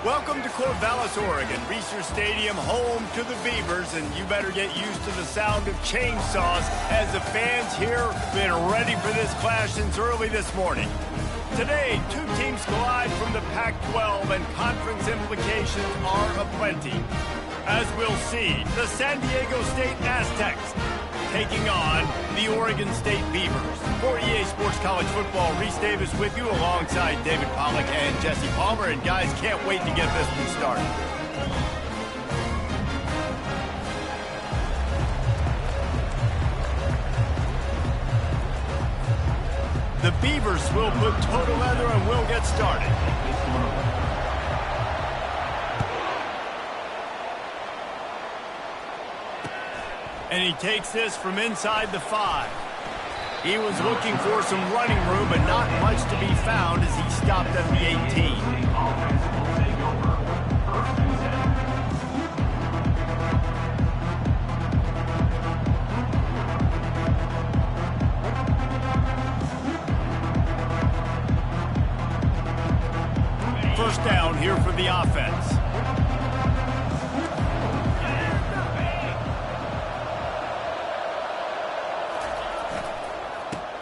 Welcome to Corvallis, Oregon, Reser Stadium, home to the Beavers, and you better get used to the sound of chainsaws as the fans here have been ready for this clash since early this morning. Today, two teams collide from the Pac-12, and conference implications are aplenty. As we'll see, the San Diego State Aztecs taking on the Oregon State Beavers. For EA Sports College Football, Reese Davis with you alongside David Pollack and Jesse Palmer. And guys, can't wait to get this one started. The Beavers will put total leather and will get started. And he takes this from inside the 5. He was looking for some running room, but not much to be found as he stopped at the 18. First down here for the offense.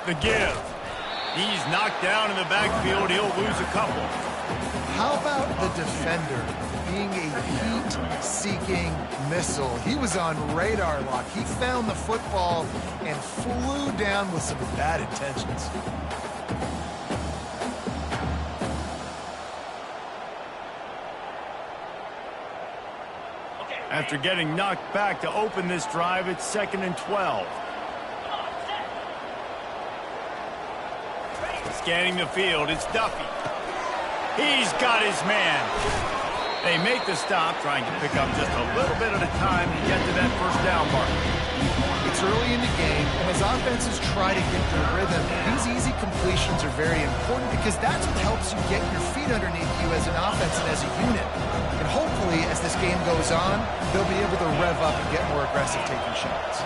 The give. He's knocked down in the backfield. He'll lose a couple. How about the defender being a heat-seeking missile? He was on radar lock. He found the football and flew down with some bad intentions. After getting knocked back to open this drive, it's 2nd and 12. Scanning the field, it's Duffy. He's got his man. They make the stop, trying to pick up just a little bit at a time to get to that first down mark. It's early in the game, and as offenses try to get their rhythm, these easy completions are very important because that's what helps you get your feet underneath you as an offense and as a unit. And hopefully, as this game goes on, they'll be able to rev up and get more aggressive taking shots.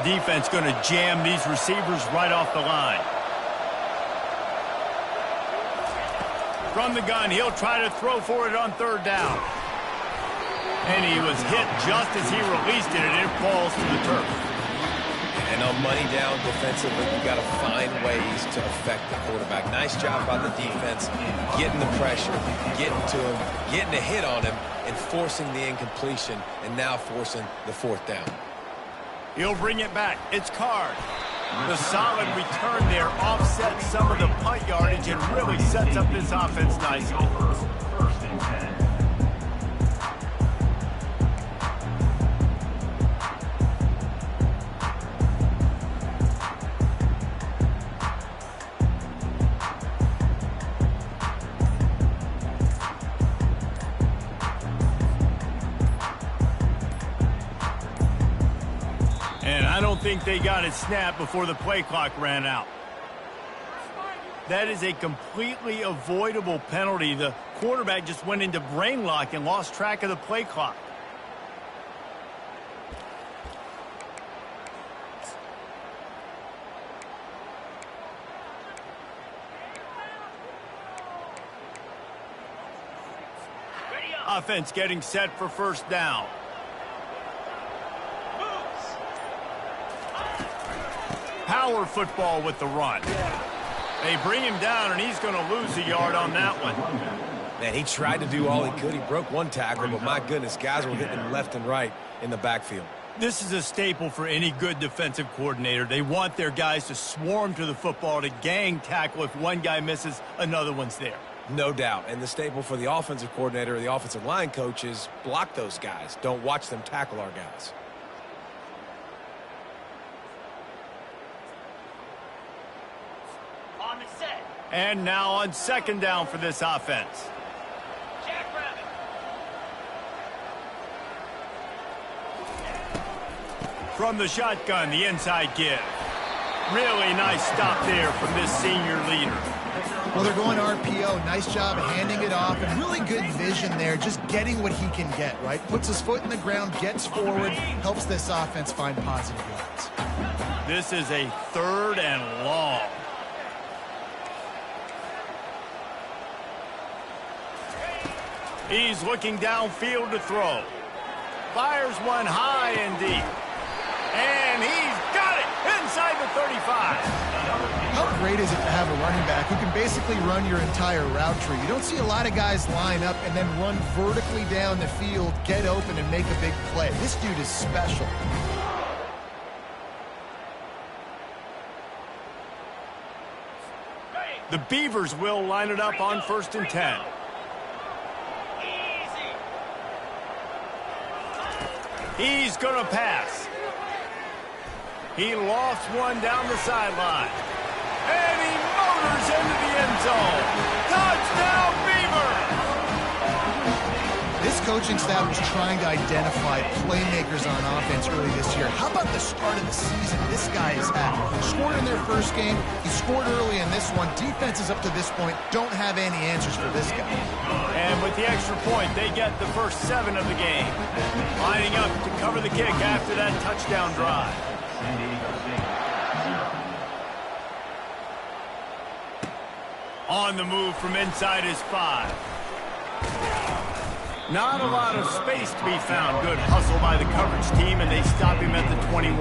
Defense going to jam these receivers right off the line. From the gun, he'll try to throw for it on 3rd down. And he was hit just as he released it, and it falls to the turf. And on money down defensively, you got to find ways to affect the quarterback. Nice job by the defense, getting the pressure, getting to him, getting a hit on him, and forcing the incompletion, and now forcing the 4th down. He'll bring it back. It's Card. The solid return there offsets some of the punt yardage and really sets up this offense nicely. First and 10. I don't think they got it snapped before the play clock ran out. That is a completely avoidable penalty. The quarterback just went into brain lock and lost track of the play clock. Offense getting set for first down. Power football with the run. They bring him down, and he's going to lose a yard on that one. Man, he tried to do all he could. He broke one tackle, but my goodness, guys were hitting him left and right in the backfield. This is a staple for any good defensive coordinator. They want their guys to swarm to the football, to gang tackle. If one guy misses, another one's there. No doubt. And the staple for the offensive coordinator or the offensive line coach is block those guys. Don't watch them tackle our guys. And now on 2nd down for this offense. From the shotgun, the inside give. Really nice stop there from this senior leader. Well, they're going RPO. Nice job handing it off, and really good vision there, just getting what he can get, right? Puts his foot in the ground, gets forward, helps this offense find positive yards. This is a 3rd and long. He's looking downfield to throw. Fires one high and deep. And he's got it inside the 35. How great is it to have a running back who can basically run your entire route tree? You don't see a lot of guys line up and then run vertically down the field, get open, and make a big play. This dude is special. The Beavers will line it up on 1st and 10. He's going to pass. He lofts one down the sideline. And he motors into the end zone. Touchdown, Beavers! This coaching staff was trying to identify playmakers on offense early this year. How about the start of the season this guy has had? Scored in their first game. He scored early in this one. Defenses up to this point don't have any answers for this guy. And with the extra point, they get the first 7 of the game. Lining up to cover the kick after that touchdown drive. On the move from inside his 5. Not a lot of space to be found. Good hustle by the coverage team, and they stop him at the 21.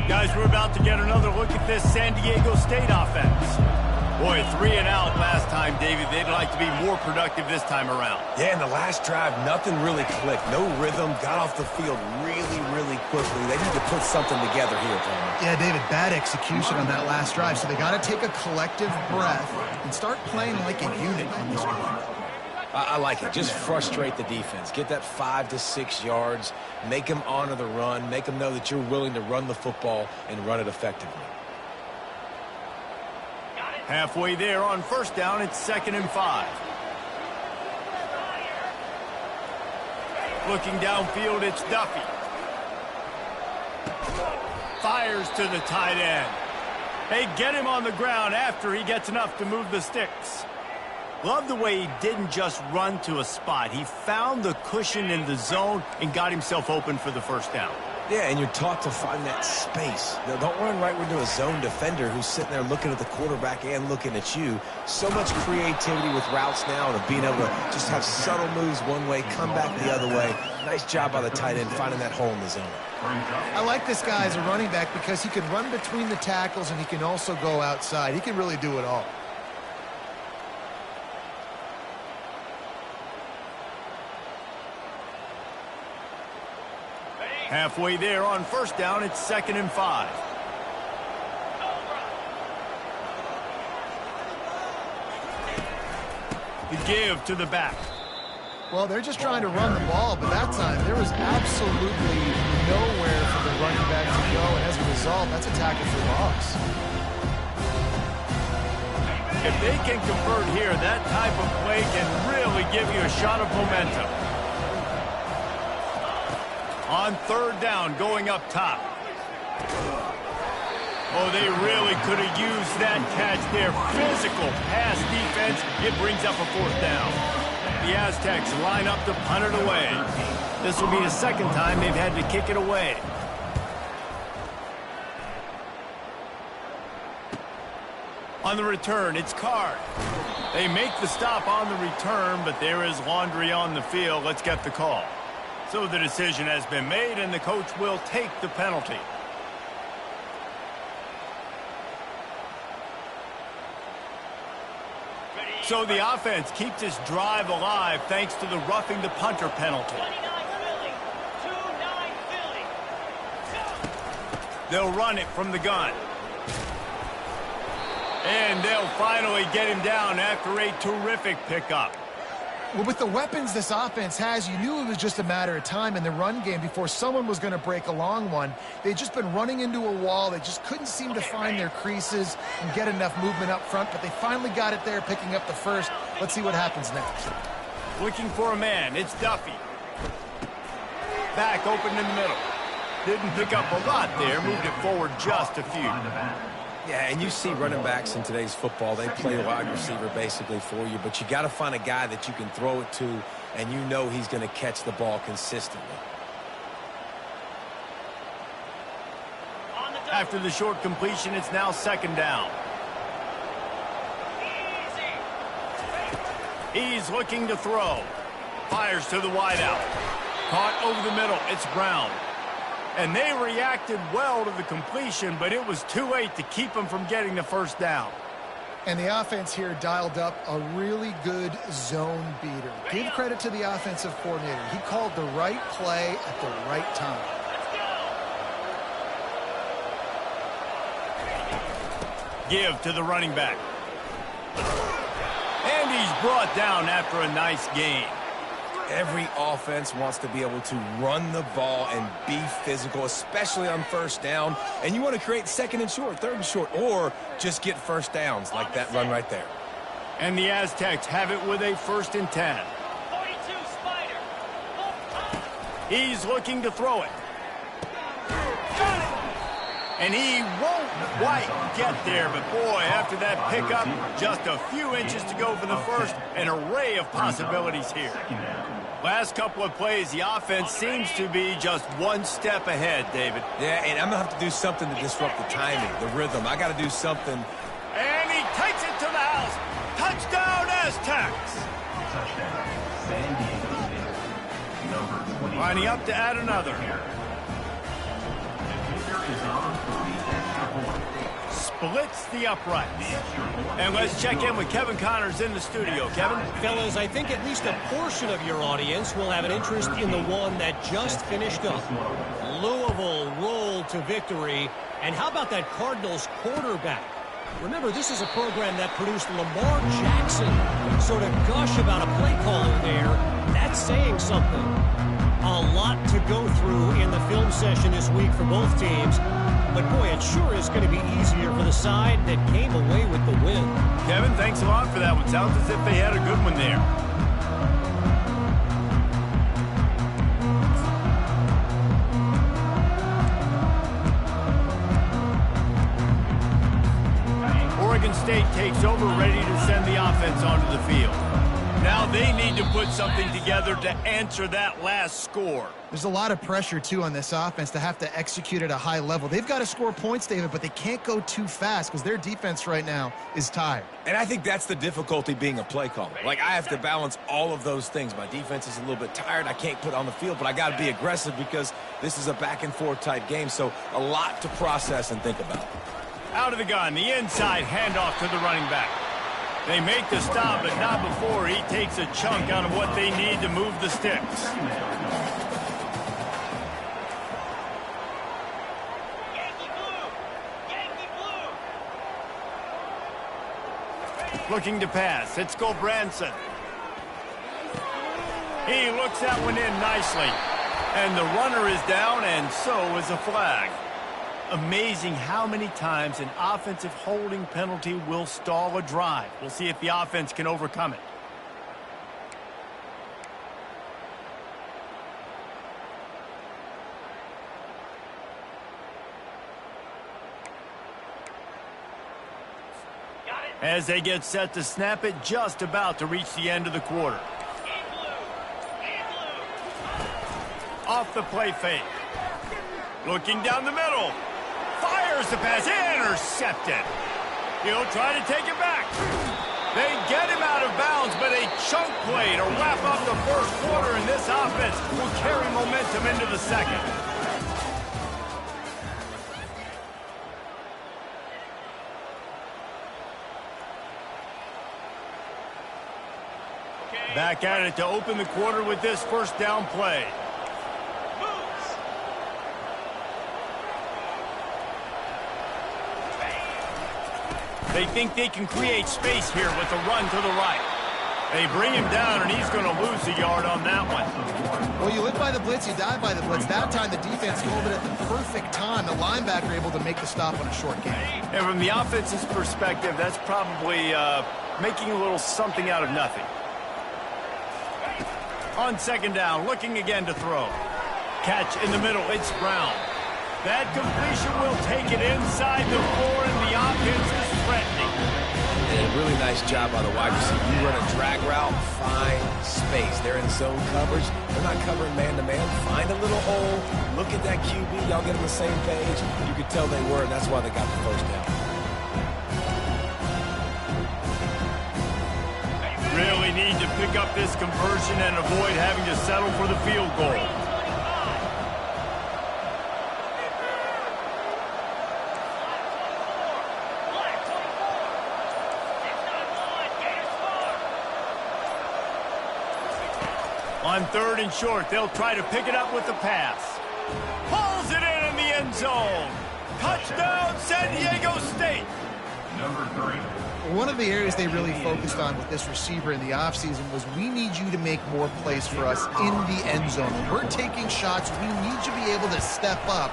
Guys, we're about to get another look at this San Diego State offense. Boy, 3 and out last time, David. They'd like to be more productive this time around. Yeah, in the last drive, nothing really clicked. No rhythm, got off the field really quickly. They need to put something together here, Palmer. Yeah, David, bad execution on that last drive, so they got to take a collective breath and start playing like a unit on this one. I like it. Just frustrate the defense. Get that 5 to 6 yards. Make them honor the run. Make them know that you're willing to run the football and run it effectively. Halfway there on 1st down, it's 2nd and 5. Looking downfield, it's Duffy. Fires to the tight end. They get him on the ground after he gets enough to move the sticks. Love the way he didn't just run to a spot. He found the cushion in the zone and got himself open for the 1st down. Yeah, and you're taught to find that space. Now, don't run right into a zone defender who's sitting there looking at the quarterback and looking at you. So much creativity with routes now and being able to just have subtle moves one way, come back the other way. Nice job by the tight end finding that hole in the zone. I like this guy as a running back because he can run between the tackles and he can also go outside. He can really do it all. Halfway there on 1st down, it's 2nd and 5. The give to the back. Well, they're just trying to run the ball, but that time there was absolutely nowhere for the running back to go, and as a result, that's a tackle for loss. If they can convert here, that type of play can really give you a shot of momentum. On 3rd down, going up top. Oh, they really could have used that catch there. Physical pass defense. It brings up a 4th down. The Aztecs line up to punt it away. This will be the 2nd time they've had to kick it away. On the return, it's Card. They make the stop on the return, but there is laundry on the field. Let's get the call. So the decision has been made, and the coach will take the penalty. So the offense keeps its drive alive thanks to the roughing the punter penalty. They'll run it from the gun. And they'll finally get him down after a terrific pickup. Well, with the weapons this offense has, you knew it was just a matter of time in the run game before someone was going to break a long one. They'd just been running into a wall. They just couldn't seem to find their creases and get enough movement up front, but they finally got it there, picking up the first. Let's see what happens next. Looking for a man. It's Duffy. Back open in the middle. Didn't pick up a lot there. Moved it forward just a few. Yeah, and you see running backs in today's football, they play wide receiver basically for you, but you got to find a guy that you can throw it to and you know he's going to catch the ball consistently. After the short completion, it's now second down. He's looking to throw. Fires to the wideout. Caught over the middle. It's Brown. And they reacted well to the completion, but it was too late to keep them from getting the first down. And the offense here dialed up a really good zone beater. Give credit to the offensive coordinator. He called the right play at the right time. Give to the running back. And he's brought down after a nice gain. Every offense wants to be able to run the ball and be physical, especially on first down. And you want to create second and short, third and short, or just get first downs like that run right there. And the Aztecs have it with a 1st and 10. 42 Spider. He's looking to throw it. And he won't quite get there, but boy, after that pickup, just a few inches to go for the first. An array of possibilities here. Last couple of plays, the offense seems to be just one step ahead, David. Yeah, and I'm going to have to do something to disrupt the timing, the rhythm. I got to do something. And he takes it to the house. Touchdown, Aztecs. Touchdown, San Diego State. Number 20. Lining up to add another. Splits the uprights. And let's check in with Kevin Connors in the studio. Kevin? Fellas, I think at least a portion of your audience will have an interest in the one that just finished up. Louisville rolled to victory. And how about that Cardinals quarterback? Remember, this is a program that produced Lamar Jackson. Sort of gush about a play caller there. That's saying something. A lot to go through in the film session this week for both teams. But, boy, it sure is going to be easier for the side that came away with the win. Kevin, thanks a lot for that one. Sounds as if they had a good one there. Oregon State takes over, ready to send the offense onto the field. Now they need to put something together to answer that last score. There's a lot of pressure, too, on this offense to have to execute at a high level. They've got to score points, David, but they can't go too fast because their defense right now is tired. And I think that's the difficulty being a play caller. Like, I have to balance all of those things. My defense is a little bit tired. I can't put on the field, but I got to be aggressive because this is a back-and-forth type game, so a lot to process and think about. Out of the gun, the inside handoff to the running back. They make the stop, but not before he takes a chunk out of what they need to move the sticks. Looking to pass. It's Gulbranson. He looks that one in nicely. And the runner is down, and so is a flag. Amazing how many times an offensive holding penalty will stall a drive. We'll see if the offense can overcome it. As they get set to snap it, just about to reach the end of the quarter. Off the play fake. Looking down the middle. Fires the pass. Intercepted. He'll try to take it back. They get him out of bounds, but a chunk play to wrap up the first quarter, and this offense will carry momentum into the second. Back at it to open the quarter with this first down play. They think they can create space here with a run to the right. They bring him down, and he's going to lose a yard on that one. Well, you live by the blitz, you die by the blitz. That time, the defense called it at the perfect time. The linebacker able to make the stop on a short gain. And from the offense's perspective, that's probably making a little something out of nothing. On second down, looking again to throw. Catch in the middle, it's Brown. That completion will take it inside the 4, and the offense is threatening. And a really nice job by the wide receiver. You run a drag route, find space. They're in zone coverage. They're not covering man-to-man. Find a little hole. Look at that QB. Y'all get on the same page. You could tell they were, and that's why they got the first down. Really need to pick up this conversion and avoid having to settle for the field goal. On 3rd and short, they'll try to pick it up with the pass. Pulls it in the end zone. Touchdown, San Diego State. Number 3. One of the areas they really focused on with this receiver in the offseason was we need you to make more plays for us in the end zone. When we're taking shots, we need you to be able to step up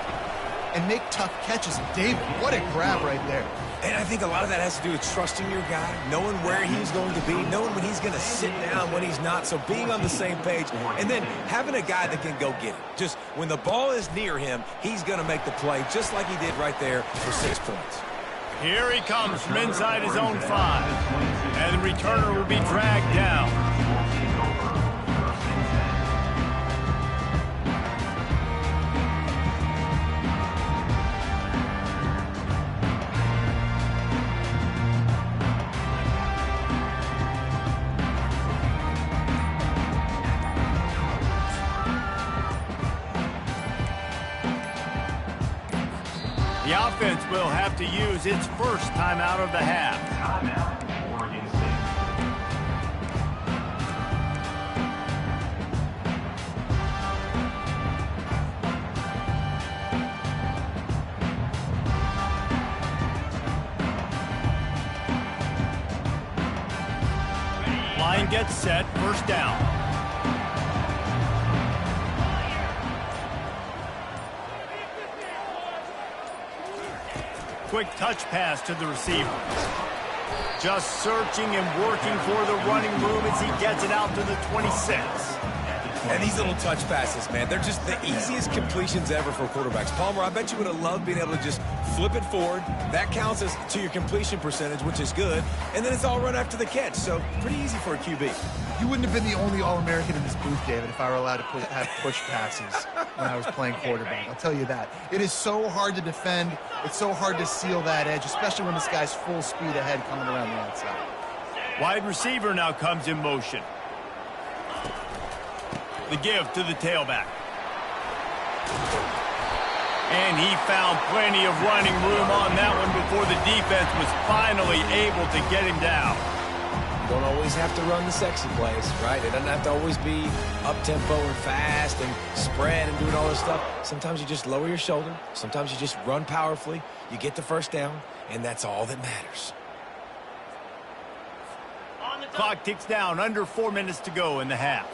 and make tough catches. And David, what a grab right there. And I think a lot of that has to do with trusting your guy, knowing where he's going to be, knowing when he's going to sit down, when he's not. So being on the same page, and then having a guy that can go get it. Just when the ball is near him, he's going to make the play, just like he did right there for 6 points. Here he comes from inside his own 5. And the returner will be dragged down. The offense will have to use its first timeout of the half. Timeout, Oregon State. Line gets set, first down. Quick touch pass to the receiver. Just searching and working for the running room as he gets it out to the 26. And these little touch passes, man, they're just the easiest completions ever for quarterbacks. Palmer, I bet you would have loved being able to just flip it forward. That counts as to your completion percentage, which is good. And then it's all run after the catch, so pretty easy for a QB. You wouldn't have been the only All-American in this booth, David, if I were allowed to have push passes when I was playing quarterback. I'll tell you that. It is so hard to defend. It's so hard to seal that edge, especially when this guy's full speed ahead coming around the outside. Wide receiver now comes in motion. The give to the tailback. And he found plenty of running room on that one before the defense was finally able to get him down. You don't always have to run the sexy plays, right? It doesn't have to always be up-tempo and fast and spread and doing all this stuff. Sometimes you just lower your shoulder. Sometimes you just run powerfully. You get the first down, and that's all that matters. Clock ticks down, under 4 minutes to go in the half.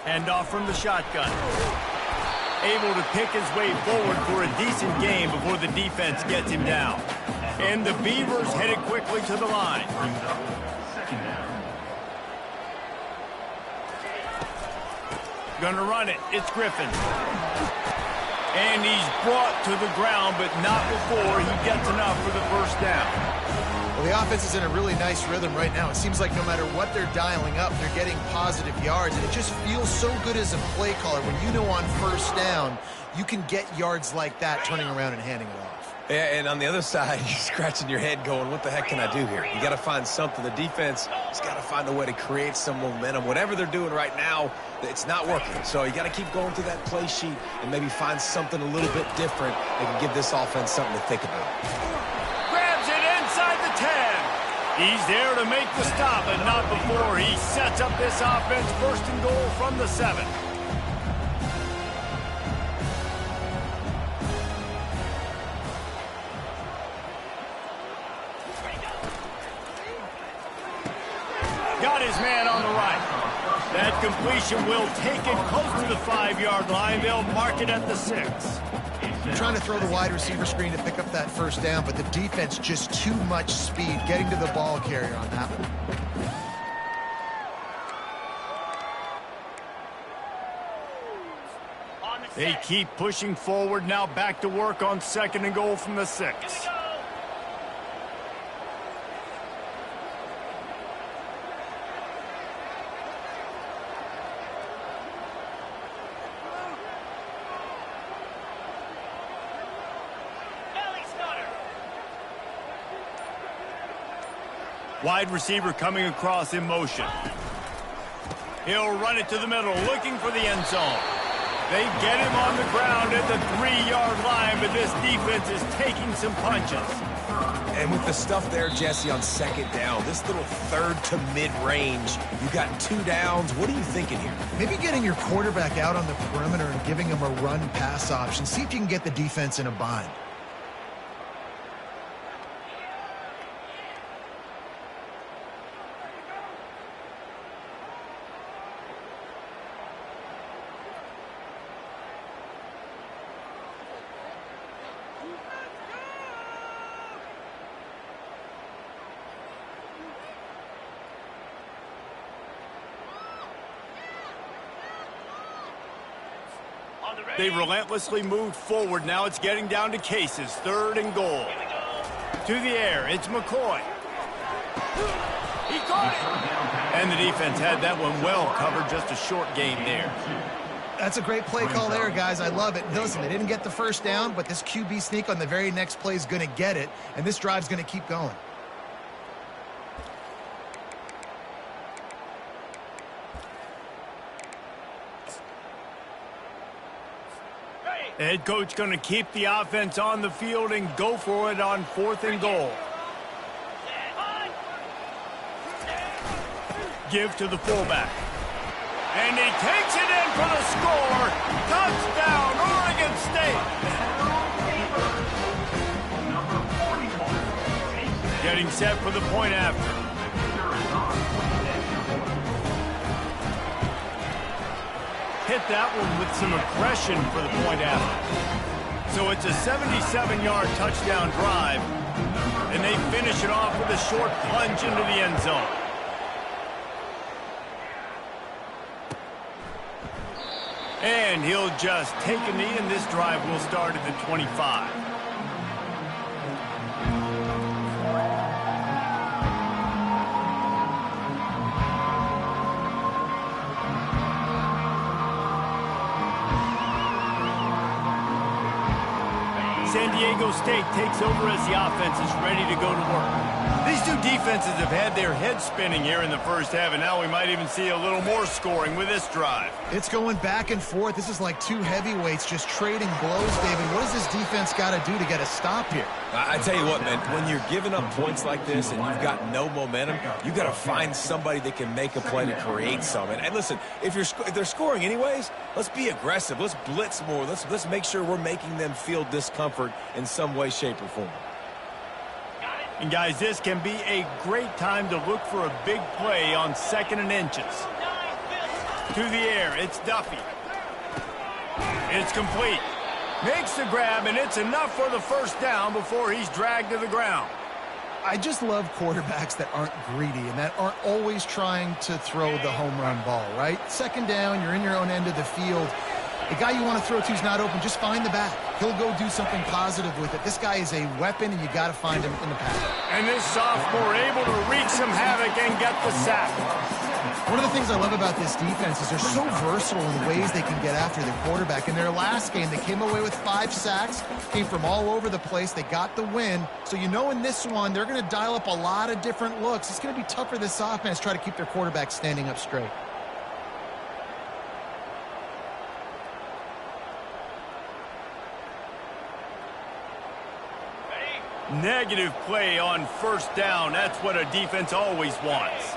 Handoff from the shotgun. Able to pick his way forward for a decent game before the defense gets him down. And the Beavers headed quickly to the line. Gonna run it. It's Griffin. And he's brought to the ground, but not before he gets enough for the first down. Well, the offense is in a really nice rhythm right now. It seems like no matter what they're dialing up, they're getting positive yards. And it just feels so good as a play caller when you know on first down, you can get yards like that turning around and handing it off. Yeah, and on the other side, you're scratching your head going, what the heck can I do here? You got to find something. The defense has got to find a way to create some momentum. Whatever they're doing right now, it's not working. So you got to keep going through that play sheet and maybe find something a little bit different that can give this offense something to think about. Grabs it inside the 10. He's there to make the stop, but not before he sets up this offense first and goal from the 7. Got his man on the right. That completion will take it close to the 5-yard line. They'll mark it at the 6. Trying to throw the wide receiver screen to pick up that first down, but the defense just too much speed getting to the ball carrier on that one. On the They keep pushing forward now, back to work on 2nd and goal from the 6. Wide receiver coming across in motion. He'll run it to the middle, looking for the end zone. They get him on the ground at the 3-yard line, but this defense is taking some punches. And with the stuff there, Jesse, on 2nd down, this little 3rd to mid-range, you got 2 downs. What are you thinking here? Maybe getting your quarterback out on the perimeter and giving him a run-pass option. See if you can get the defense in a bind. They relentlessly moved forward. Now it's getting down to cases. 3rd and goal. To the air. It's McCoy. He caught it. And the defense had that one well covered. Just a short game there. That's a great play call there, guys. I love it. Listen, they didn't get the 1st down, but this QB sneak on the very next play is going to get it, and this drive's going to keep going. The head coach going to keep the offense on the field and go for it on 4th and goal. Give to the fullback. And he takes it in for the score. Touchdown, Oregon State. Getting set for the point after. Hit that one with some aggression for the point after. So it's a 77-yard touchdown drive, and they finish it off with a short plunge into the end zone. And he'll just take a knee, and this drive will start at the 25. San Diego State takes over as the offense is ready to go to work. These two defenses have had their heads spinning here in the first half, and now we might even see a little more scoring with this drive. It's going back and forth. This is like 2 heavyweights just trading blows, David. What does this defense got to do to get a stop here? I tell you what, man, when you're giving up points like this and you've got no momentum, you got to find somebody that can make a play to create some. And listen, if they're scoring anyways, let's be aggressive. Let's blitz more. Let's make sure we're making them feel discomfort in some way, shape, or form. And guys, this can be a great time to look for a big play on 2nd and inches. To the air, it's Duffy. It's complete. Makes the grab, and it's enough for the 1st down before he's dragged to the ground. I just love quarterbacks that aren't greedy and that aren't always trying to throw the home run ball, right? 2nd down, you're in your own end of the field. The guy you want to throw to is not open. Just find the back. He'll go do something positive with it. This guy is a weapon, and you got to find him in the pass. And this sophomore able to wreak some havoc and get the sack. One of the things I love about this defense is they're so versatile in the ways they can get after the quarterback. In their last game, they came away with 5 sacks, came from all over the place. They got the win. So you know in this one, they're going to dial up a lot of different looks. It's going to be tough for this offense to try to keep their quarterback standing up straight. Negative play on 1st down. That's what a defense always wants.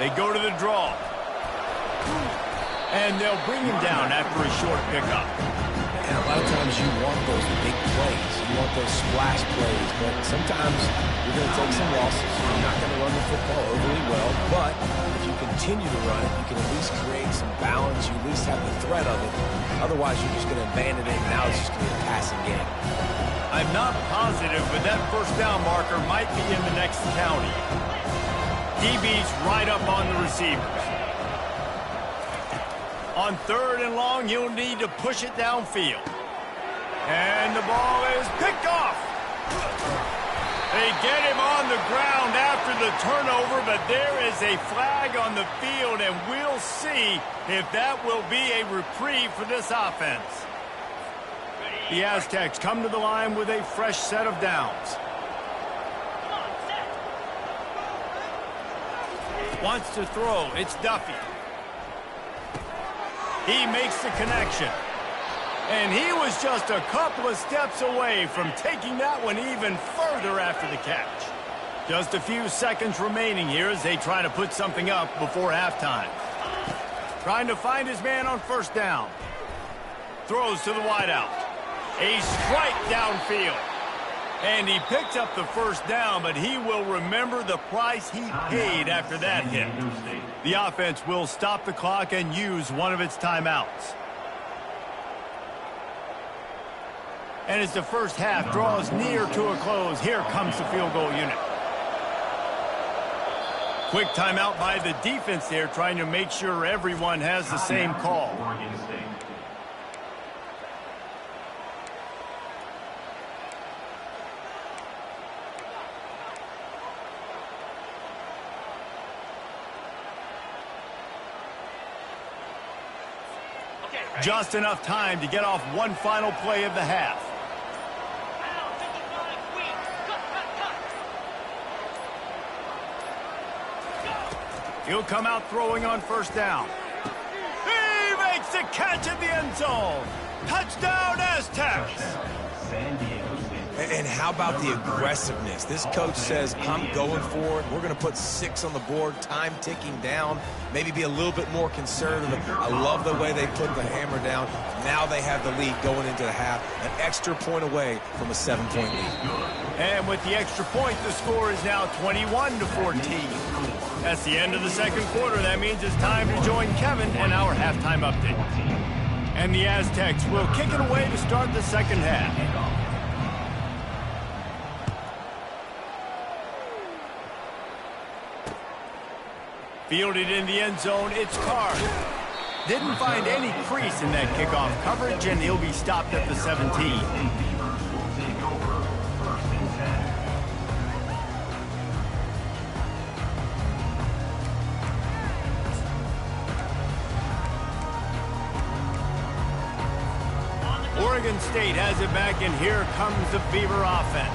They go to the draw. And they'll bring him down after a short pickup. And a lot of times you want those big plays. You want those splash plays. But sometimes you're going to take some losses. You're not going to run the football overly well. But if you continue to run it, you can at least create some balance. You at least have the threat of it. Otherwise, you're just going to abandon it. And now it's just going to be a passing game. I'm not positive, but that 1st down marker might be in the next county. DB's right up on the receivers. On 3rd and long, he'll need to push it downfield. And the ball is picked off. They get him on the ground after the turnover, but there is a flag on the field, and we'll see if that will be a reprieve for this offense. The Aztecs come to the line with a fresh set of downs. Wants to throw. It's Duffy. He makes the connection. And he was just a couple of steps away from taking that one even further after the catch. Just a few seconds remaining here as they try to put something up before halftime. Trying to find his man on 1st down. Throws to the wideout. A strike downfield. And he picked up the 1st down, but he will remember the price he paid after that hit. The offense will stop the clock and use one of its timeouts. And as the first half draws near to a close, here comes the field goal unit. Quick timeout by the defense there, trying to make sure everyone has the same call. Just enough time to get off one final play of the half. He'll come out throwing on 1st down. He makes the catch in the end zone. Touchdown, Aztecs. And how about the aggressiveness? This coach says, I'm going for it. We're going to put 6 on the board, time ticking down, maybe be a little bit more conservative. I love the way they put the hammer down. Now they have the lead going into the half, an extra point away from a 7-point lead. And with the extra point, the score is now 21-14. That's the end of the 2nd quarter. That means it's time to join Kevin and our halftime update. And the Aztecs will kick it away to start the 2nd half. Fielded in the end zone, it's Card. Didn't find any crease in that kickoff coverage, and he'll be stopped at the 17. Oregon State has it back, and here comes the Beaver offense.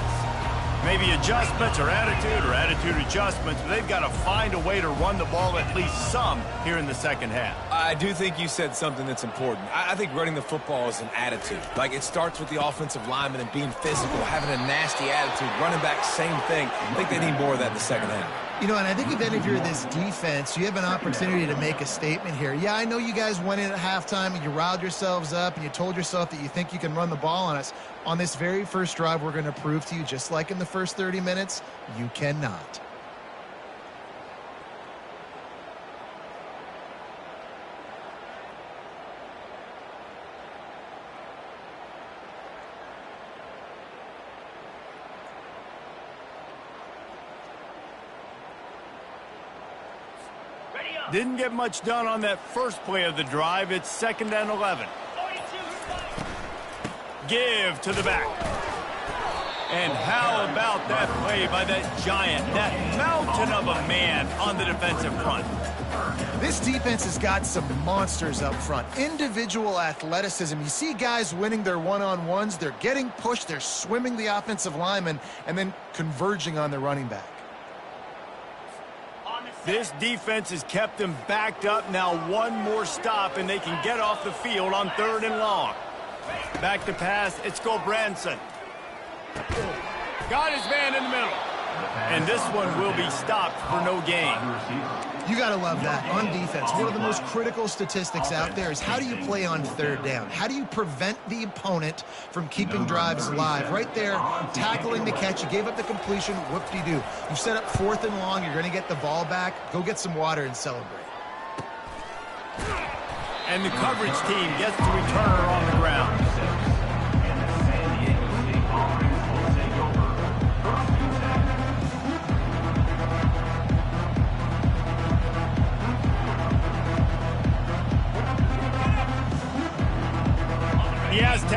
Maybe adjustments or attitude adjustments, but they've got to find a way to run the ball at least some here in the 2nd half. I do think you said something that's important. I think running the football is an attitude. Like, it starts with the offensive lineman and being physical, having a nasty attitude. Running back, same thing. I think they need more of that in the 2nd half. You know, and I think if you're this defense, you have an opportunity to make a statement here. Yeah, I know you guys went in at halftime and you riled yourselves up and you told yourself that you think you can run the ball on us. On this very first drive, we're going to prove to you, just like in the first 30 minutes, you cannot. Didn't get much done on that first play of the drive. It's 2nd and 11. Give to the back. And how about that play by that giant, that mountain of a man on the defensive front? This defense has got some monsters up front. Individual athleticism. You see guys winning their one-on-ones. They're getting pushed. They're swimming the offensive lineman and then converging on the running back. This defense has kept them backed up. Now one more stop, and they can get off the field on 3rd and long. Back to pass. It's Gulbranson. Got his man in the middle. And this one will be stopped for no gain. You got to love that. On defense, one of the most critical statistics out there is how do you play on 3rd down? How do you prevent the opponent from keeping drives alive? Right there, tackling the catch. You gave up the completion. Whoop-de-doo. You set up 4th and long. You're going to get the ball back. Go get some water and celebrate. And the coverage team gets the returner on the ground.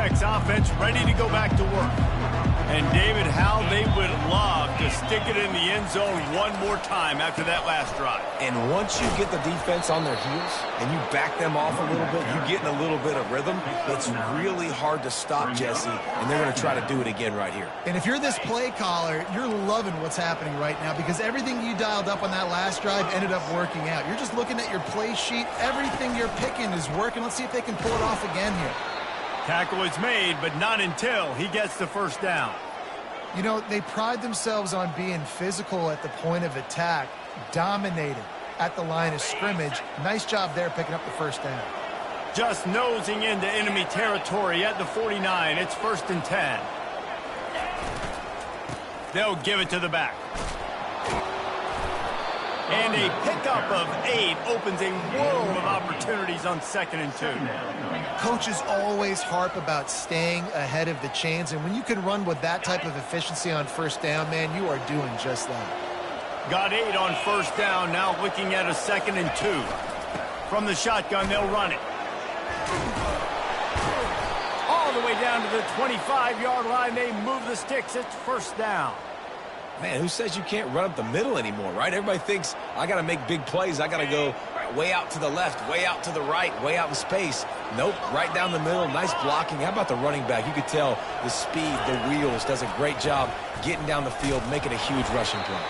Aztecs offense ready to go back to work. And David, how they would love to stick it in the end zone one more time after that last drive. And once you get the defense on their heels and you back them off a little bit, you get in a little bit of rhythm, it's really hard to stop, Jesse, and they're going to try to do it again right here. And if you're this play caller, you're loving what's happening right now because everything you dialed up on that last drive ended up working out. You're just looking at your play sheet. Everything you're picking is working. Let's see if they can pull it off again here. Tackle is made, but not until he gets the first down. You know, they pride themselves on being physical at the point of attack, dominated at the line of scrimmage. Nice job there picking up the first down. Just nosing into enemy territory at the 49. It's 1st and 10. They'll give it to the back. And a pickup of 8 opens a world of opportunities on 2nd and 2. Coaches always harp about staying ahead of the chains, and when you can run with that type of efficiency on first down, man, you are doing just that. Got 8 on first down, now looking at a 2nd and 2. From the shotgun, they'll run it. All the way down to the 25-yard line, they move the sticks. It's 1st down. Man, who says you can't run up the middle anymore, right? Everybody thinks, I got to make big plays. I got to go way out to the left, way out to the right, way out in space. Nope, right down the middle. Nice blocking. How about the running back? You could tell the speed, the wheels, does a great job getting down the field, making a huge rushing play.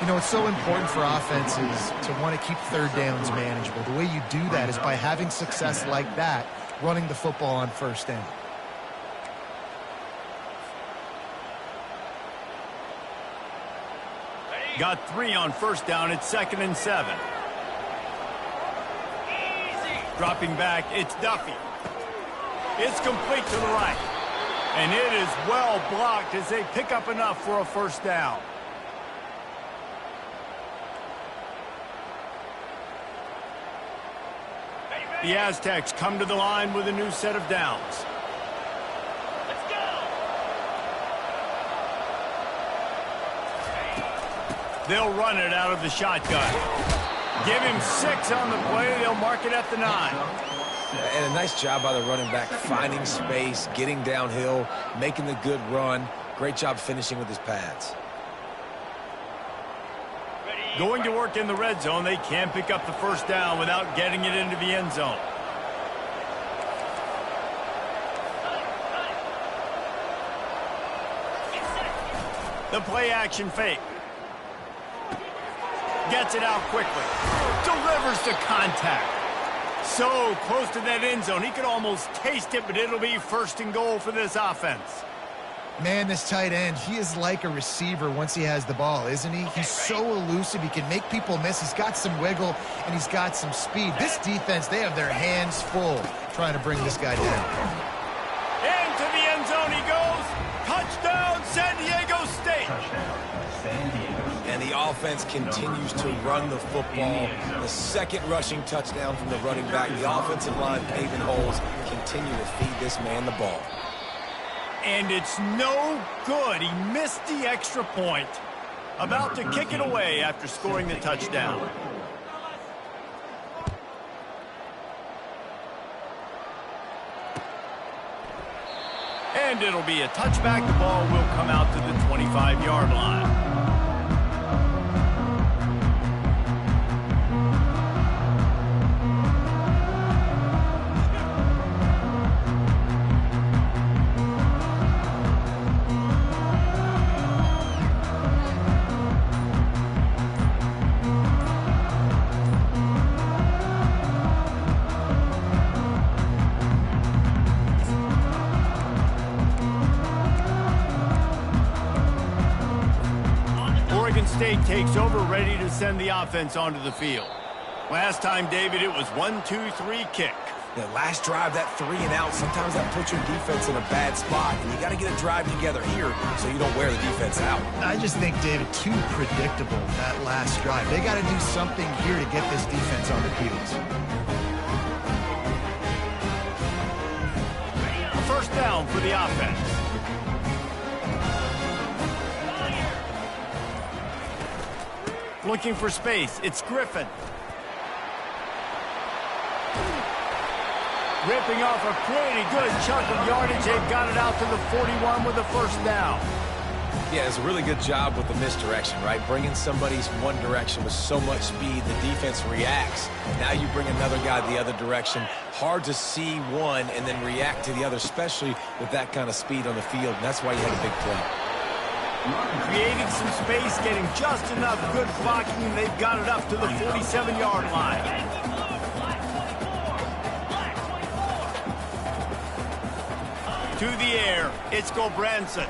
You know, it's so important for offenses to want to keep third downs manageable. The way you do that is by having success like that, running the football on first down. Got 3 on first down. It's 2nd and 7. Dropping back, it's Duffy. It's complete to the right. And it is well blocked as they pick up enough for a first down. The Aztecs come to the line with a new set of downs. They'll run it out of the shotgun. Give him 6 on the play. They'll mark it at the 9. And a nice job by the running back, finding space, getting downhill, making the good run. Great job finishing with his pads. Going to work in the red zone, they can pick up the first down without getting it into the end zone. The play action fake. Gets it out quickly. Delivers the contact. So close to that end zone. He could almost taste it, but it'll be 1st and goal for this offense. Man, this tight end, he is like a receiver once he has the ball, isn't he? He's so elusive. He can make people miss. He's got some wiggle, and he's got some speed. This defense, they have their hands full trying to bring this guy down. Into the end zone he goes. Touchdown, San Diego State. And the offense continues to run the football. The 2nd rushing touchdown from the running back. The offensive line paving holes. Continue to feed this man the ball. And it's no good. He missed the extra point. About to kick it away after scoring the touchdown. And it'll be a touchback. The ball will come out to the 25-yard line. State takes over, ready to send the offense onto the field. Last time, David, it was 1-2-3 kick. The last drive, that 3 and out, sometimes that puts your defense in a bad spot, and you got to get a drive together here so you don't wear the defense out. I just think, David, too predictable, that last drive. They got to do something here to get this defense on the heels. First down for the offense. Looking for space. It's Griffin. Ripping off a pretty good chunk of yardage. They've got it out to the 41 with a first down. Yeah, it's a really good job with the misdirection, right? Bringing somebody's one direction with so much speed, the defense reacts. Now you bring another guy the other direction. Hard to see one and then react to the other, especially with that kind of speed on the field. And that's why you had a big play. Creating some space, getting just enough good blocking, and they've got it up to the 47-yard line. To the air, it's Gulbranson.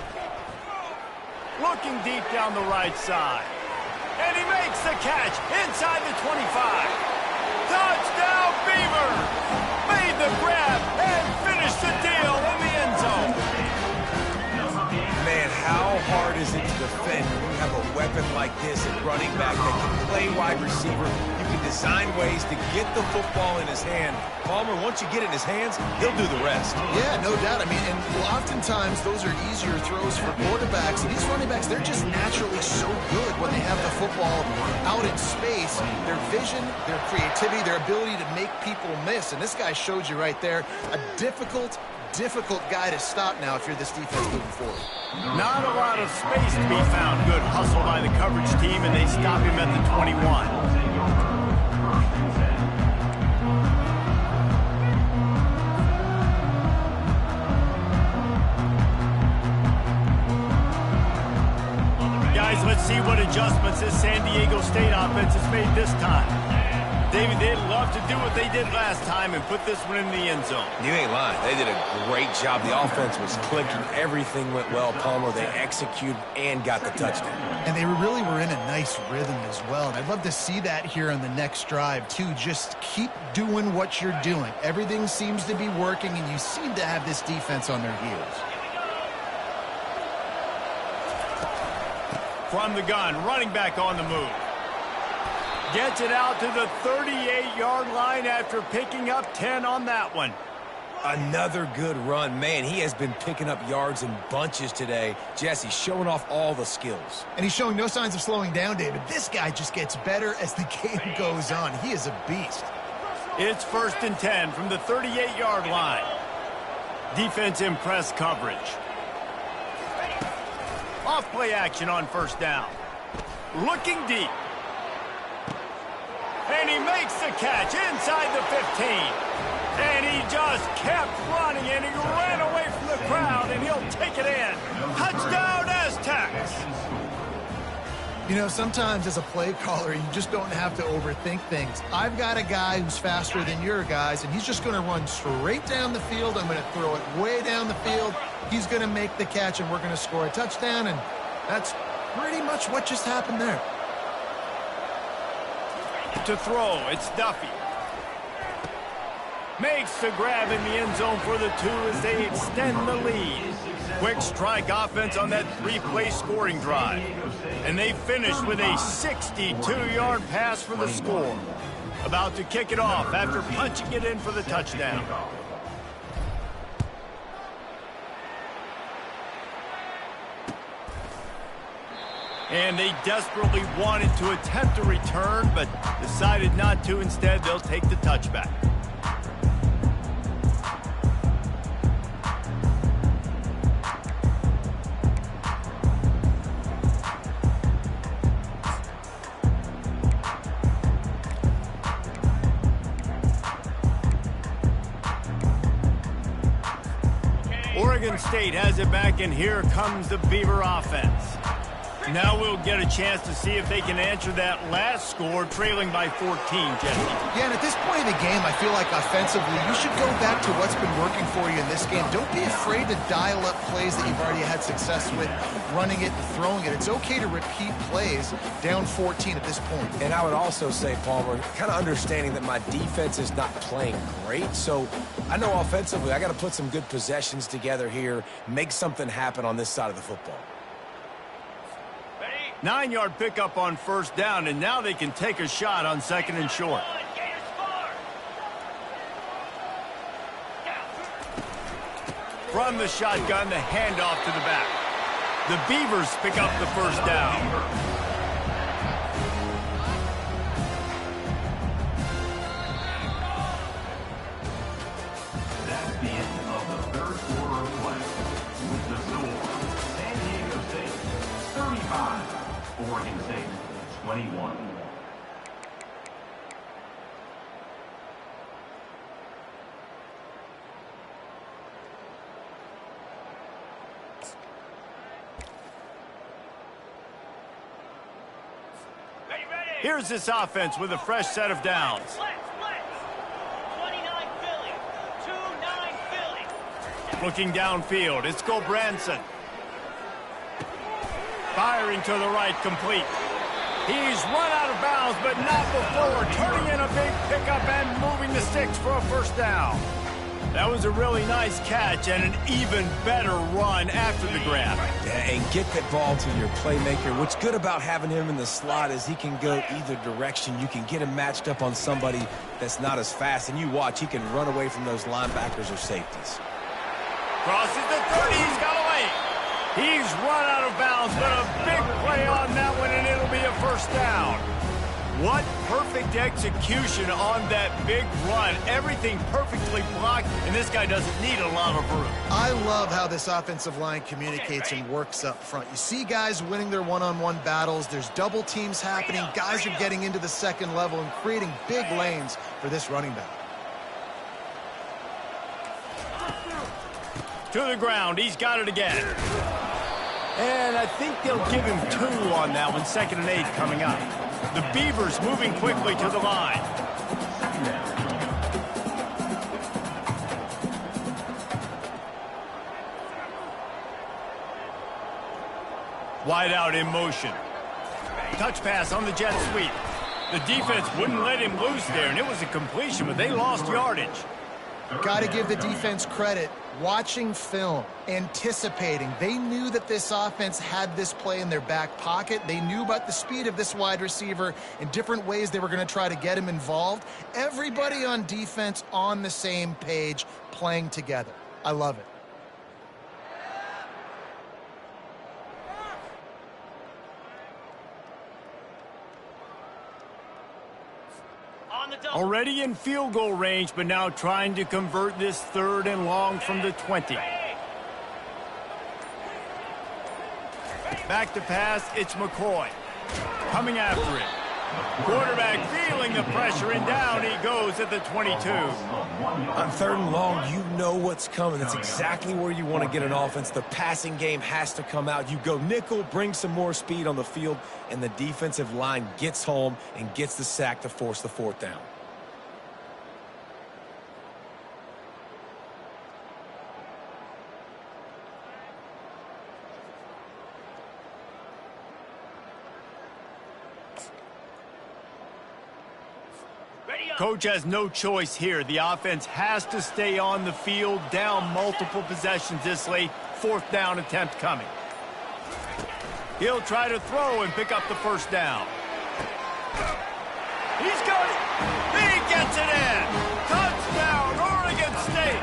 Looking deep down the right side. And he makes the catch inside the 25. Touchdown, Beavers! Made the grab and finished the deal in the end zone. Man, how hard is it to defend when you have a weapon like this at running back that can play wide receiver? You can design ways to get the football in his hand. Palmer, once you get it in his hands, he'll do the rest. Yeah, no doubt. I mean, and oftentimes those are easier throws for quarterbacks. And these running backs, they're just naturally so good when they have the football out in space. Their vision, their creativity, their ability to make people miss. And this guy showed you right there, a difficult guy to stop now if you're this defense moving forward. Not a lot of space to be found. Good hustle by the coverage team, and they stop him at the 21. Guys, let's see what adjustments this San Diego State offense has made this time. David, they'd love to do what they did last time and put this one in the end zone. You ain't lying. They did a great job. The offense was clicking. Everything went well. Palmer, they executed and got the touchdown. And they really were in a nice rhythm as well. And I'd love to see that here on the next drive, too. Just keep doing what you're doing. Everything seems to be working, and you seem to have this defense on their heels. From the gun, running back on the move. Gets it out to the 38-yard line after picking up 10 on that one. Another good run. Man, he has been picking up yards in bunches today. Jesse showing off all the skills. And he's showing no signs of slowing down, David. This guy just gets better as the game goes on. He is a beast. It's 1st and 10 from the 38-yard line. Defense in press coverage. Off play action on first down. Looking deep. And he makes the catch inside the 15. And he just kept running, and he ran away from the crowd, and he'll take it in. Touchdown, Aztecs! You know, sometimes as a play caller, you just don't have to overthink things. I've got a guy who's faster than your guys, and he's just going to run straight down the field. I'm going to throw it way down the field. He's going to make the catch, and we're going to score a touchdown, and that's pretty much what just happened there. To throw, it's Duffy. Makes the grab in the end zone for the 2 as they extend the lead. Quick strike offense on that 3-play scoring drive. And they finished with a 62-yard pass for the score. About to kick it off after punching it in for the touchdown. And they desperately wanted to attempt a return, but decided not to. Instead, they'll take the touchback. Oregon State has it back, and here comes the Beaver offense. Now we'll get a chance to see if they can answer that last score, trailing by 14, Jesse. Yeah, and at this point in the game, I feel like offensively, you should go back to what's been working for you in this game. Don't be afraid to dial up plays that you've already had success with, running it and throwing it. It's okay to repeat plays down 14 at this point. And I would also say, Palmer, kind of understanding that my defense is not playing great. So I know offensively, I got to put some good possessions together here, make something happen on this side of the football. 9-yard pickup on first down, and now they can take a shot on 2nd and short. From the shotgun, the handoff to the back. The Beavers pick up the first down. Here's this offense with a fresh set of downs. Blitz. 29 Philly. 2-9 Philly. Looking downfield, it's Branson. Firing to the right, complete. He's run out of bounds, but not before turning in a big pickup and moving the sticks for a first down. That was a really nice catch and an even better run after the grab. Yeah, and get that ball to your playmaker. What's good about having him in the slot is he can go either direction. You can get him matched up on somebody that's not as fast, and you watch, he can run away from those linebackers or safeties. Crosses the 30, he's got away. He's run out of bounds, but a big play on that one, and it'll be a first down. What perfect execution on that big run. Everything perfectly blocked, and this guy doesn't need a lot of room. I love how this offensive line communicates and works up front. You see guys winning their one-on-one battles. There's double teams happening. Guys are getting into the second level and creating big lanes for this running back. To the ground, he's got it again. And I think they'll give him 2 on that one. 2nd and 8 coming up. The Beavers moving quickly to the line. Wide out in motion. Touch pass on the jet sweep. The defense wouldn't let him loose there, and it was a completion, but they lost yardage. Got to give the defense credit. Watching film, anticipating. They knew that this offense had this play in their back pocket. They knew about the speed of this wide receiver and different ways they were going to try to get him involved. Everybody on defense on the same page, playing together. I love it. Already in field goal range, but now trying to convert this 3rd and long from the 20. Back to pass, it's McCoy. Coming after it. Quarterback feeling the pressure, and down he goes at the 22. On 3rd and long, you know what's coming. That's exactly where you want to get an offense. The passing game has to come out. You go nickel, bring some more speed on the field, and the defensive line gets home and gets the sack to force the 4th down. Coach has no choice here. The offense has to stay on the field, down multiple possessions this late. 4th down attempt coming. He'll try to throw and pick up the first down. He's got it. He gets it in. Touchdown, Oregon State.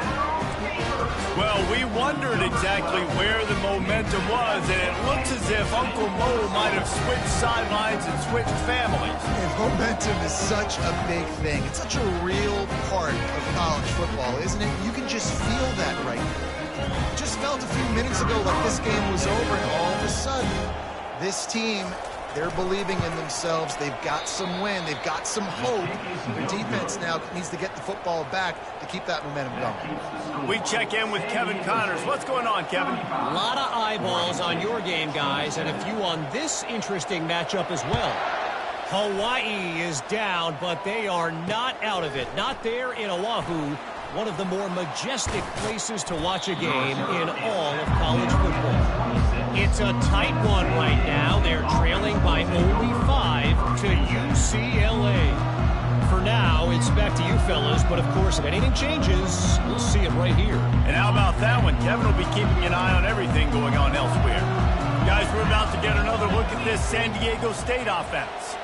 Well, we wondered exactly where the momentum was, and it looks as if Uncle Mo might have switched sidelines and switched families. And momentum is such a big thing. It's such a real part of college football, isn't it? You can just feel that right now. It just felt a few minutes ago like this game was over, and all of a sudden, this team, they're believing in themselves. They've got some win. They've got some hope. Their defense now needs to get the football back to keep that momentum going. We check in with Kevin Connors. What's going on, Kevin? A lot of eyeballs on your game, guys, and a few on this interesting matchup as well. Hawaii is down, but they are not out of it. Not there in Oahu, one of the more majestic places to watch a game in all of college football. It's a tight one right now. They're trailing by only 5 to UCLA. For now, it's back to you fellas, but of course, if anything changes, we'll see it right here. And how about that one? Kevin will be keeping an eye on everything going on elsewhere. Guys, we're about to get another look at this San Diego State offense.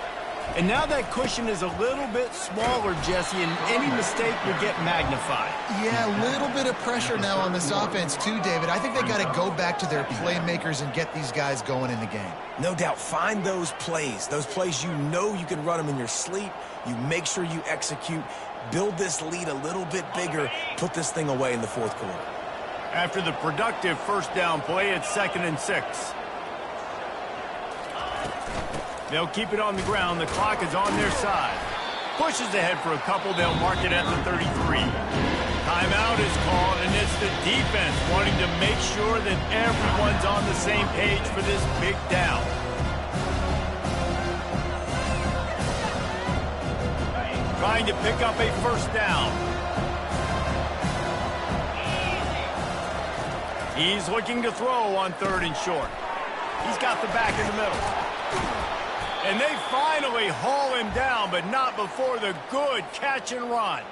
And now that cushion is a little bit smaller, Jesse, and any mistake will get magnified. Yeah, a little bit of pressure now on this offense too, David. I think they got to go back to their playmakers and get these guys going in the game. No doubt, find those plays you know you can run them in your sleep. You make sure you execute, build this lead a little bit bigger, put this thing away in the 4th quarter. After the productive first down play, it's 2nd and 6. They'll keep it on the ground. The clock is on their side. Pushes ahead for a couple. They'll mark it at the 33. Timeout is called, and it's the defense wanting to make sure that everyone's on the same page for this big down. trying to pick up a first down. He's looking to throw on 3rd and short. He's got the back in the middle. And they finally haul him down, but not before the good catch and run.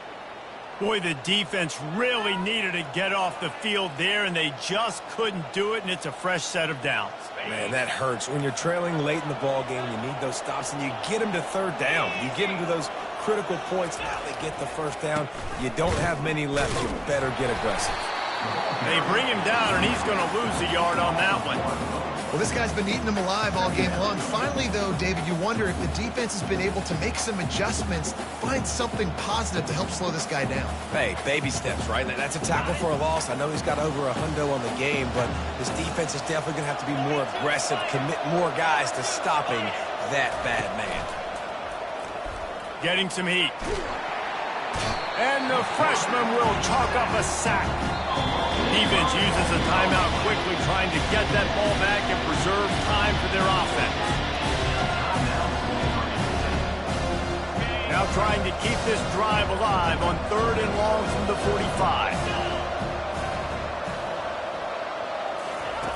Boy, the defense really needed to get off the field there, and they just couldn't do it, and it's a fresh set of downs. Man, that hurts. When you're trailing late in the ball game, you need those stops, and you get them to 3rd down. You get them to those critical points. Now they get the first down. You don't have many left. You better get aggressive. They bring him down, and he's going to lose a yard on that one. Well, this guy's been eating them alive all game long. Finally, though, David, you wonder if the defense has been able to make some adjustments, find something positive to help slow this guy down. Hey, baby steps, right? That's a tackle for a loss. I know he's got over $100 on the game, but this defense is definitely going to have to be more aggressive, commit more guys to stopping that bad man. Getting some heat. And the freshman will chalk up a sack. Defense uses a timeout quickly, trying to get that ball back and preserve time for their offense. Now trying to keep this drive alive on 3rd and long from the 45.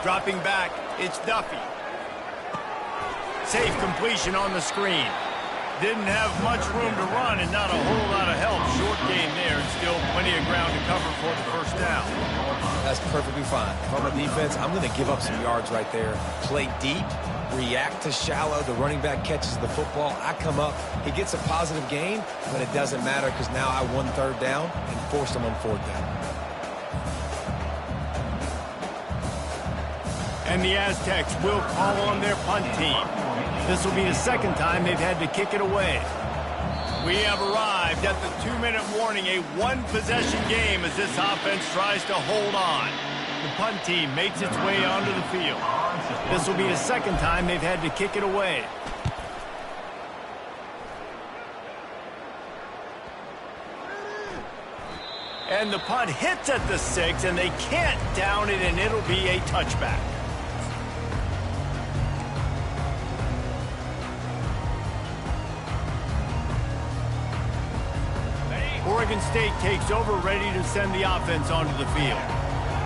Dropping back, it's Duffy. Safe completion on the screen. Didn't have much room to run and not a whole lot of help. Short game there and still plenty of ground to cover for the first down. That's perfectly fine. If I'm a defense, I'm going to give up some yards right there. Play deep, react to shallow. The running back catches the football. I come up. He gets a positive gain, but it doesn't matter because now I won 3rd down and forced him on 4th down. And the Aztecs will call on their punt team. This will be the 2nd time they've had to kick it away. We have arrived at the 2-minute warning, a 1-possession game as this offense tries to hold on. The punt team makes its way onto the field. This will be the 2nd time they've had to kick it away. And the punt hits at the 6, and they can't down it, and it'll be a touchback. Oregon State takes over, ready to send the offense onto the field.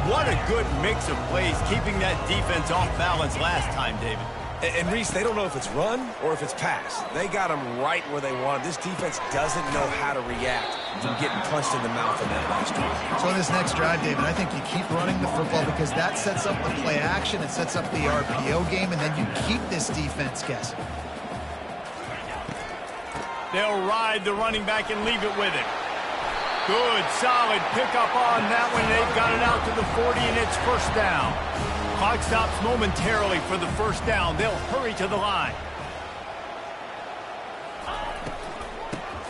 What a good mix of plays, keeping that defense off balance last time, David. And Reese, they don't know if it's run or if it's pass. They got them right where they want. This defense doesn't know how to react to getting punched in the mouth in that last drive. So on this next drive, David, I think you keep running the football because that sets up the play action, it sets up the RPO game, and then you keep this defense guessing. They'll ride the running back and leave it with him. Good, solid pickup on that one. They've got it out to the 40, and it's first down. Clock stops momentarily for the first down. They'll hurry to the line.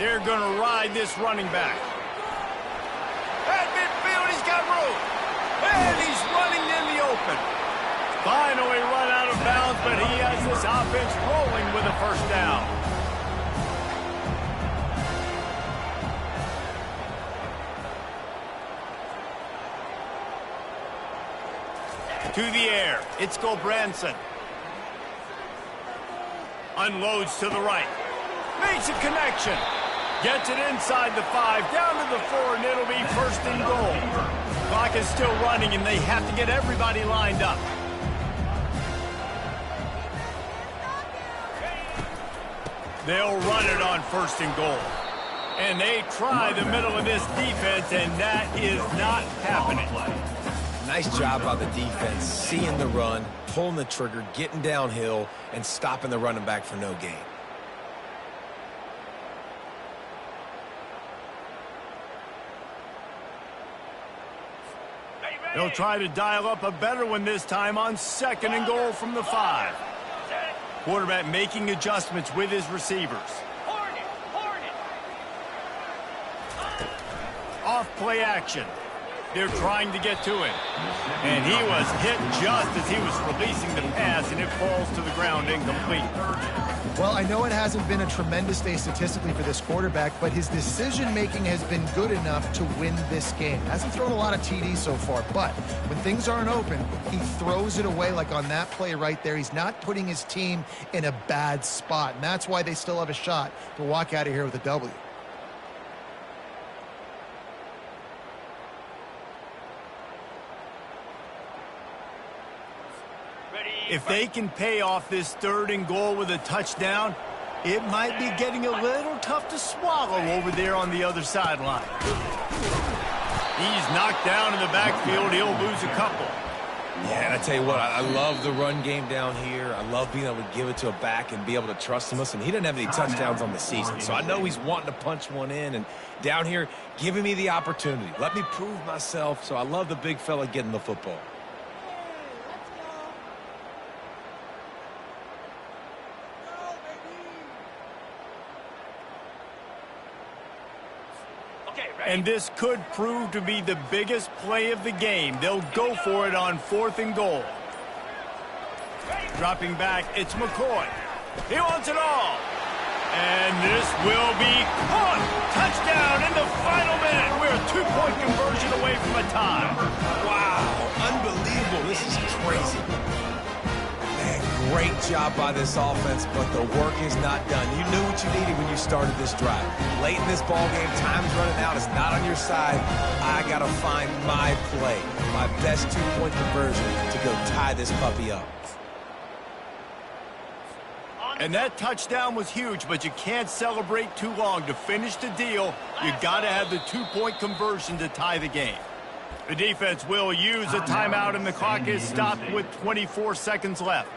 They're going to ride this running back. At midfield, he's got room. And he's running in the open. Finally run out of bounds, but he has this offense rolling with a first down. To the air, it's Gulbranson. Unloads to the right. Makes a connection. Gets it inside the 5, down to the 4, and it'll be 1st and goal. Clock is still running, and they have to get everybody lined up. They'll run it on 1st and goal. And they try the middle of this defense, and that is not happening. Nice job by the defense, seeing the run, pulling the trigger, getting downhill, and stopping the running back for no gain. They'll try to dial up a better one this time on 2nd and goal from the 5. Quarterback making adjustments with his receivers. Off play action. They're trying to get to him. And he was hit just as he was releasing the pass, and it falls to the ground incomplete. Well, I know it hasn't been a tremendous day statistically for this quarterback, but his decision-making has been good enough to win this game. Hasn't thrown a lot of TDs so far, but when things aren't open, he throws it away like on that play right there. He's not putting his team in a bad spot, and that's why they still have a shot to walk out of here with a W. If they can pay off this 3rd and goal with a touchdown, it might be getting a little tough to swallow over there on the other sideline. He's knocked down in the backfield. He'll lose a couple. Yeah, and I tell you what, I love the run game down here. I love being able to give it to a back and be able to trust him. Listen, he doesn't have any touchdowns on the season, so I know he's wanting to punch one in. And down here, giving me the opportunity. Let me prove myself, so I love the big fella getting the football. And this could prove to be the biggest play of the game. They'll go for it on 4th and goal. Dropping back, it's McCoy. He wants it all. And this will be caught. Touchdown in the final minute. We're a 2-point conversion away from a tie. Wow, unbelievable. This is crazy. Man, great job by this offense, but the work is not done. You knew what you needed when you started this drive. Late in this ball game, time's running out. It's not on your side. I got to find my play, my best 2-point conversion to go tie this puppy up. And that touchdown was huge, but you can't celebrate too long. To finish the deal, you got to have the 2-point conversion to tie the game. The defense will use a timeout, and the clock is stopped with 24 seconds left.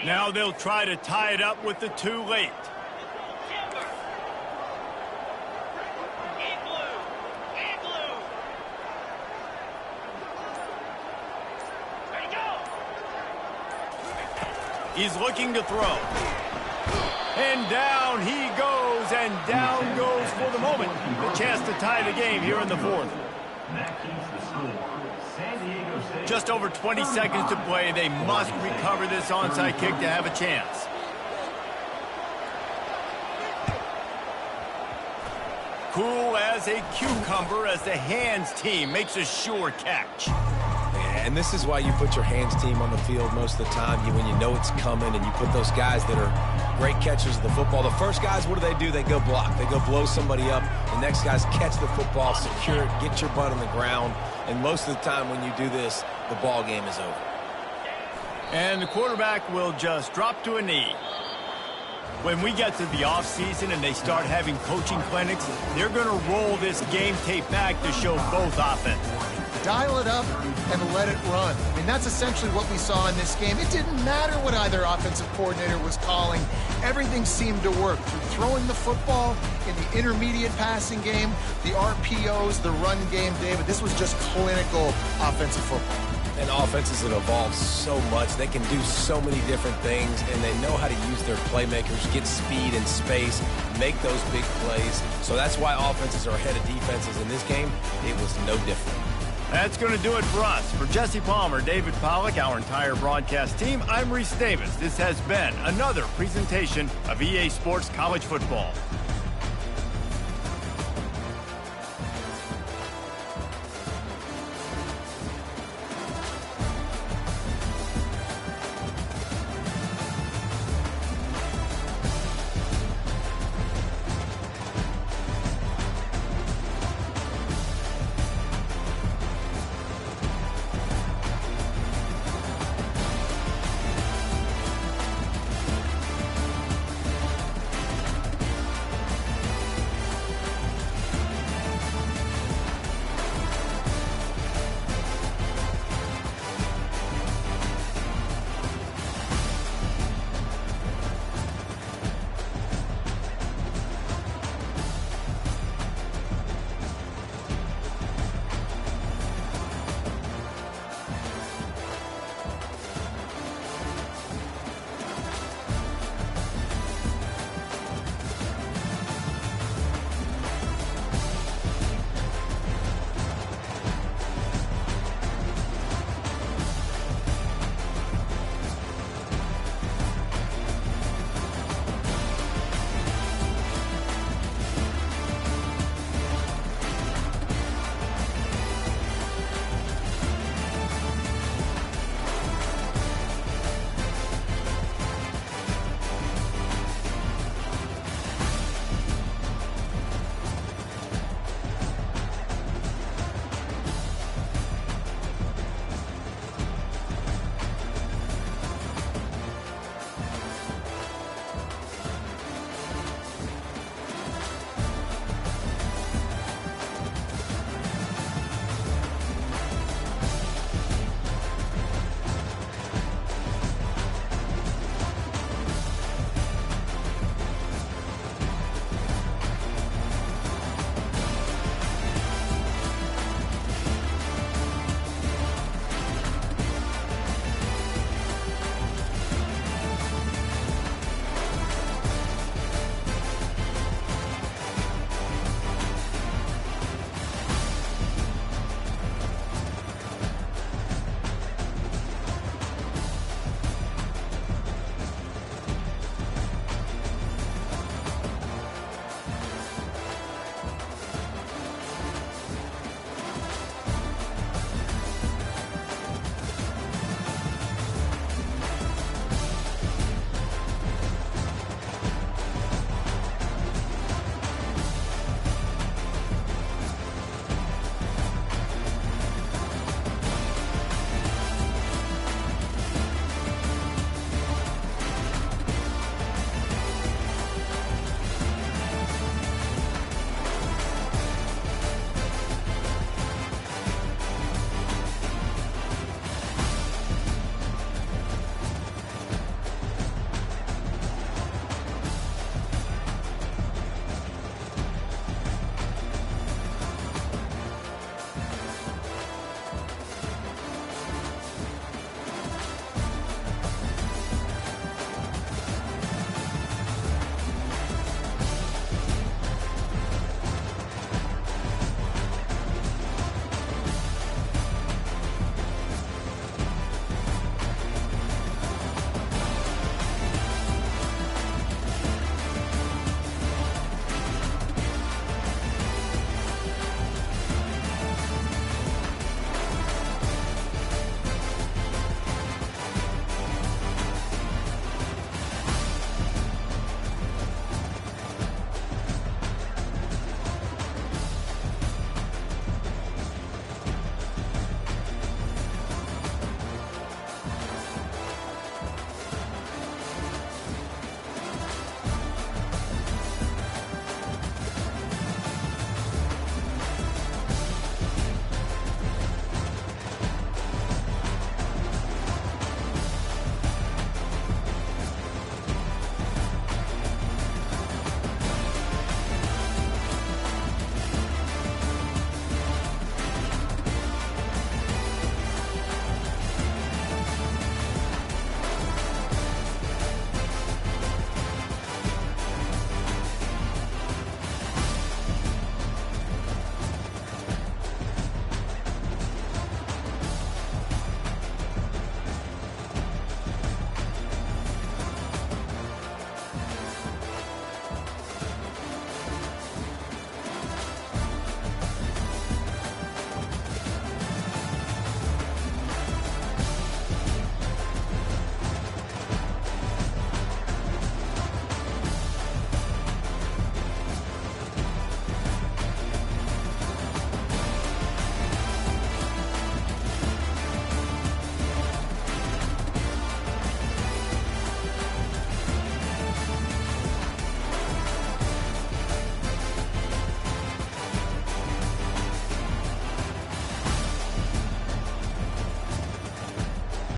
Now they'll try to tie it up with the 2 late. He's looking to throw. And down he goes, and down goes for the moment. The chance to tie the game here in the 4th. Just over 20 seconds to play. They must recover this onside kick to have a chance. Cool as a cucumber as the hands team makes a sure catch. And this is why you put your hands team on the field most of the time, when you know it's coming, and you put those guys that are great catchers of the football. The first guys, what do? They go block. They go blow somebody up. The next guys catch the football, secure it, get your butt on the ground. And most of the time when you do this, the ball game is over. And the quarterback will just drop to a knee. When we get to the offseason and they start having coaching clinics, they're going to roll this game tape back to show both offenses. Dial it up and let it run. I mean, that's essentially what we saw in this game. It didn't matter what either offensive coordinator was calling. Everything seemed to work. Through throwing the football, in the intermediate passing game, the RPOs, the run game, David, this was just clinical offensive football. And offenses have evolved so much. They can do so many different things, and they know how to use their playmakers, get speed and space, make those big plays. So that's why offenses are ahead of defenses in this game. It was no different. That's going to do it for us. For Jesse Palmer, David Pollack, our entire broadcast team, I'm Reese Davis. This has been another presentation of EA Sports College Football.